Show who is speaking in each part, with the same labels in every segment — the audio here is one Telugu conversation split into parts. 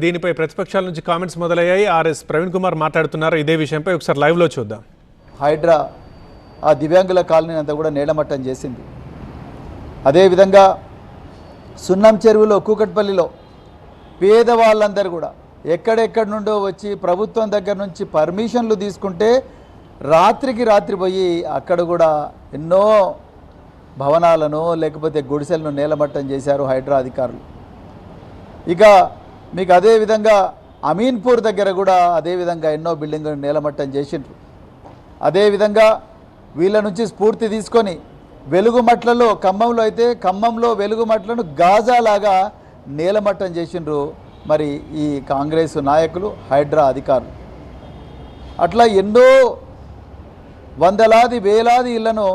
Speaker 1: దీనిపై ప్రతిపక్షాల నుంచి కామెంట్స్ మొదలయ్యాయి. ఆర్ఎస్ ప్రవీణ్ కుమార్ మాట్లాడుతున్నారు ఇదే విషయంపై. ఒకసారి లైవ్లో చూద్దాం.
Speaker 2: హైడ్రా ఆ దివ్యాంగుల కాలనీ అంతా కూడా నేలమట్టం చేసింది. అదేవిధంగా సున్నం చెరువులో కూకట్పల్లిలో పేదవాళ్ళందరూ కూడా ఎక్కడెక్కడి నుండో వచ్చి ప్రభుత్వం దగ్గర నుంచి పర్మిషన్లు తీసుకుంటే రాత్రికి రాత్రి పోయి అక్కడ కూడా ఎన్నో భవనాలను లేకపోతే గుడిసెలను నేలమట్టం చేశారు హైడ్రా అధికారులు. ఇక మీకు అదేవిధంగా అమీన్పూర్ దగ్గర కూడా అదేవిధంగా ఎన్నో బిల్డింగులు నేలమట్టం చేసిండ్రు. అదేవిధంగా వీళ్ళ నుంచి స్ఫూర్తి తీసుకొని వెలుగుమట్లలో ఖమ్మంలో అయితే ఖమ్మంలో వెలుగుమట్లను గాజాలాగా నేలమట్టం చేసిండ్రు మరి ఈ కాంగ్రెస్ నాయకులు హైడ్రా అధికారులు. అట్లా ఎన్నో వందలాది వేలాది ఇళ్లను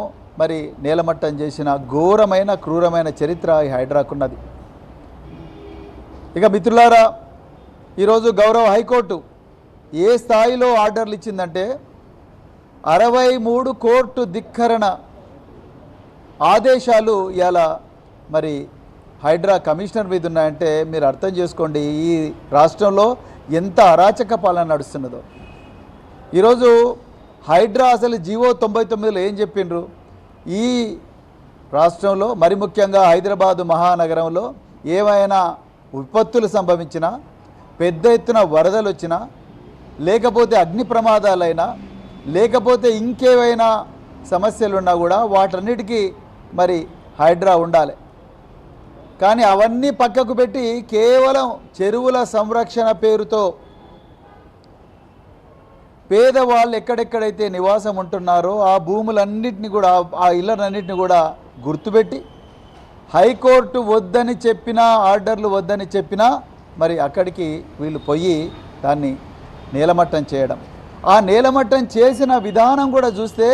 Speaker 2: మరి నేలమట్టం చేసిన ఘోరమైన క్రూరమైన చరిత్ర ఈ హైడ్రాకున్నది. ఇక మిత్రులారా, ఈరోజు గౌరవ హైకోర్టు ఏ స్థాయిలో ఆర్డర్లు ఇచ్చిందంటే 63 కోర్టు ధిక్కరణ ఆదేశాలు ఇలా మరి హైడ్రా కమిషనర్ మీద ఉన్నాయంటే మీరు అర్థం చేసుకోండి ఈ రాష్ట్రంలో ఎంత అరాచక పాలన నడుస్తున్నదో. ఈరోజు హైడ్రా అసలు జీవో 99లో ఏం చెప్పిండ్రు, ఈ రాష్ట్రంలో మరి ముఖ్యంగా హైదరాబాదు మహానగరంలో ఏమైనా విపత్తులు సంభవించినా, పెద్ద ఎత్తున వరదలు వచ్చినా, లేకపోతే అగ్ని ప్రమాదాలైనా, లేకపోతే ఇంకేవైనా సమస్యలున్నా కూడా వాటన్నిటికీ మరి హైడ్రా ఉండాలి. కానీ అవన్నీ పక్కకు పెట్టి కేవలం చెరువుల సంరక్షణ పేరుతో పేదవాళ్ళు ఎక్కడెక్కడైతే నివాసం ఉంటున్నారో ఆ భూములన్నింటినీ కూడా ఆ ఇళ్ళనన్నింటినీ కూడా గుర్తుపెట్టి హైకోర్టు వద్దని చెప్పినా ఆర్డర్లు వద్దని చెప్పినా మరి అక్కడికి వీళ్ళు పోయి దాన్ని నేలమట్టం చేయడం, ఆ నేలమట్టం చేసిన విధానం కూడా చూస్తే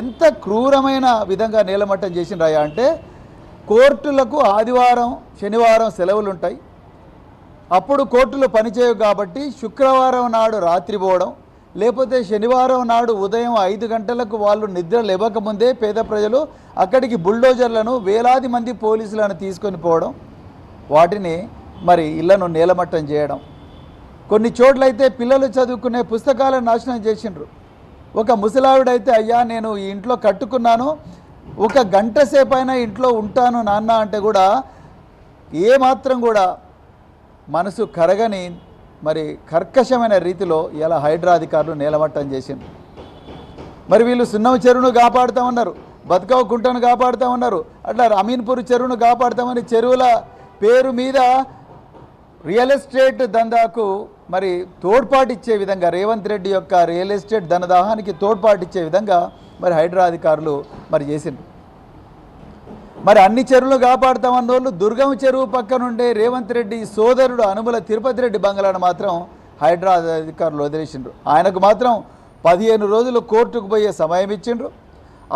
Speaker 2: ఎంత క్రూరమైన విధంగా నేలమట్టం చేసినరాయా అంటే కోర్టులకు ఆదివారం శనివారం సెలవులు ఉంటాయి, అప్పుడు కోర్టులు పనిచేయవు కాబట్టి శుక్రవారం నాడు రాత్రి పోవడం, లేకపోతే శనివారం నాడు ఉదయం 5 గంటలకు వాళ్ళు నిద్ర లేవకముందే పేద ప్రజలు అక్కడికి బుల్డోజర్లను వేలాది మంది పోలీసులను తీసుకొని పోవడం, వాటిని మరి ఇళ్లను నేలమట్టం చేయడం. కొన్ని చోట్లయితే పిల్లలు చదువుకునే పుస్తకాలను నాశనం చేసిండ్రు. ఒక ముసలావిడైతే అయ్యా నేను ఈ ఇంట్లో కట్టుకున్నాను, 1 గంట సేపు అయినా ఇంట్లో ఉంటాను నాన్న అంటే కూడా ఏమాత్రం కూడా మనసు కరగని మరి కర్కశమైన రీతిలో ఇలా హైడ్రా అధికారులు నేలమట్టం చేసిండ్రు. మరి వీళ్ళు సున్నం చెరువును కాపాడుతామన్నారు, బతుకవ కుంటను కాపాడుతామన్నారు, అట్లా అమీన్పూర్ చెరువును కాపాడుతామని చెరువుల పేరు మీద రియల్ ఎస్టేట్ దందాకు మరి తోడ్పాటిచ్చే విధంగా రేవంత్ రెడ్డి యొక్క రియల్ ఎస్టేట్ ధనదాహానికి తోడ్పాటిచ్చే విధంగా మరి హైడ్రా అధికారులు మరి చేసిండ్రు. మరి అన్ని చెరువులు కాపాడుతామన్న వాళ్ళు దుర్గం చెరువు పక్కనుండే రేవంత్ రెడ్డి సోదరుడు అనుముల తిరుపతి రెడ్డి బంగ్లాను మాత్రం హైడ్రా అధికారులు వదిలేసిండ్రు. ఆయనకు మాత్రం 15 రోజులు కోర్టుకు పోయే సమయం ఇచ్చిండ్రు.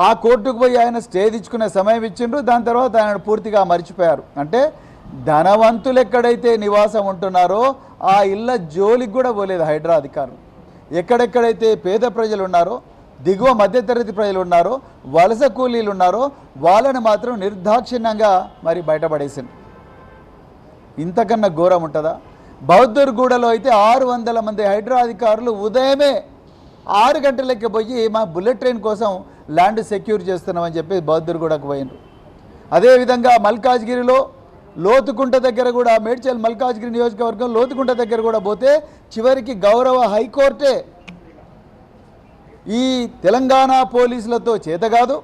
Speaker 2: ఆ కోర్టుకు పోయి ఆయన స్టే తెచ్చుకునే సమయం ఇచ్చిండ్రు. దాని తర్వాత ఆయన పూర్తిగా మర్చిపోయారు. అంటే ధనవంతులు ఎక్కడైతే నివాసం ఉంటున్నారో ఆ ఇళ్ళ జోలికి కూడా పోలేదు హైడ్రా అధికారులు. ఎక్కడెక్కడైతే పేద ప్రజలు ఉన్నారో, దిగువ మధ్యతరగతి ప్రజలు ఉన్నారో, వలస కూలీలు ఉన్నారో వాళ్ళని మాత్రం నిర్దాక్షిణ్యంగా మరి బయటపడేసింది. ఇంతకన్నా ఘోరం ఉంటుందా? బౌద్ధర్గూడలో అయితే 600 మంది హైడ్రా అధికారులు ఉదయమే 6 గంటలకి పోయి మా బుల్లెట్ ట్రైన్ కోసం ల్యాండ్ సెక్యూర్ చేస్తున్నామని చెప్పి బౌద్ధర్గూడకు పోయినారు. అదేవిధంగా మల్కాజ్గిరిలో లోతుకుంట దగ్గర కూడా మేడ్చల్ మల్కాజ్గిరి నియోజకవర్గం లోతుకుంట దగ్గర కూడా పోతే చివరికి గౌరవ హైకోర్టే ఈ తెలంగాణ పోలీసులతో చేత కాదు,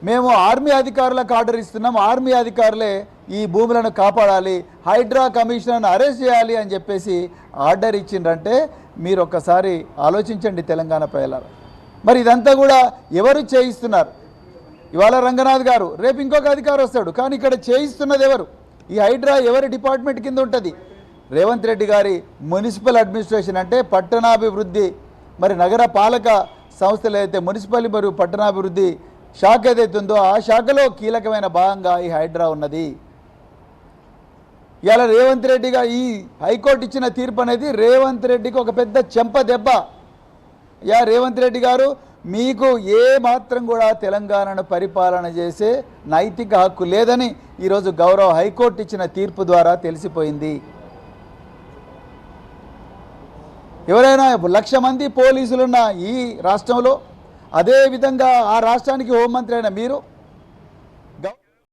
Speaker 2: మేము ఆర్మీ అధికారులకు ఆర్డర్ ఇస్తున్నాం, ఆర్మీ అధికారులే ఈ భూములను కాపాడాలి, హైడ్రా కమిషనర్ను అరెస్ట్ చేయాలి అని చెప్పేసి ఆర్డర్ ఇచ్చిండ్రంటే మీరు ఒక్కసారి ఆలోచించండి తెలంగాణ ప్రజలారా. మరి ఇదంతా కూడా ఎవరు చేయిస్తున్నారు? ఇవాళ రంగనాథ్ గారు, రేపు ఇంకొక అధికారి వస్తాడు, కానీ ఇక్కడ చేయిస్తున్నది ఎవరు? ఈ హైడ్రా ఎవరి డిపార్ట్మెంట్ కింద ఉంటుంది? రేవంత్ రెడ్డి గారి మున్సిపల్ అడ్మినిస్ట్రేషన్ అంటే పట్టణాభివృద్ధి మరి నగర పాలక సంస్థలు అయితే మున్సిపల్ మరియు పట్టణాభివృద్ధి శాఖ ఏదైతే ఉందో ఆ శాఖలో కీలకమైన భాగంగా ఈ హైడ్రా ఉన్నది. ఇలా రేవంత్ రెడ్డిగా ఈ హైకోర్టు ఇచ్చిన తీర్పు అనేది రేవంత్ రెడ్డికి ఒక పెద్ద చెంప దెబ్బ. రేవంత్ రెడ్డి గారు మీకు ఏ మాత్రం కూడా తెలంగాణను పరిపాలన చేసే నైతిక హక్కు లేదని ఈరోజు గౌరవ హైకోర్టు ఇచ్చిన తీర్పు ద్వారా తెలిసిపోయింది. ఎవరైనా 1,00,000 మంది పోలీసులున్న ఈ రాష్ట్రంలో, అదేవిధంగా ఆ రాష్ట్రానికి హోంమంత్రి అయిన మీరు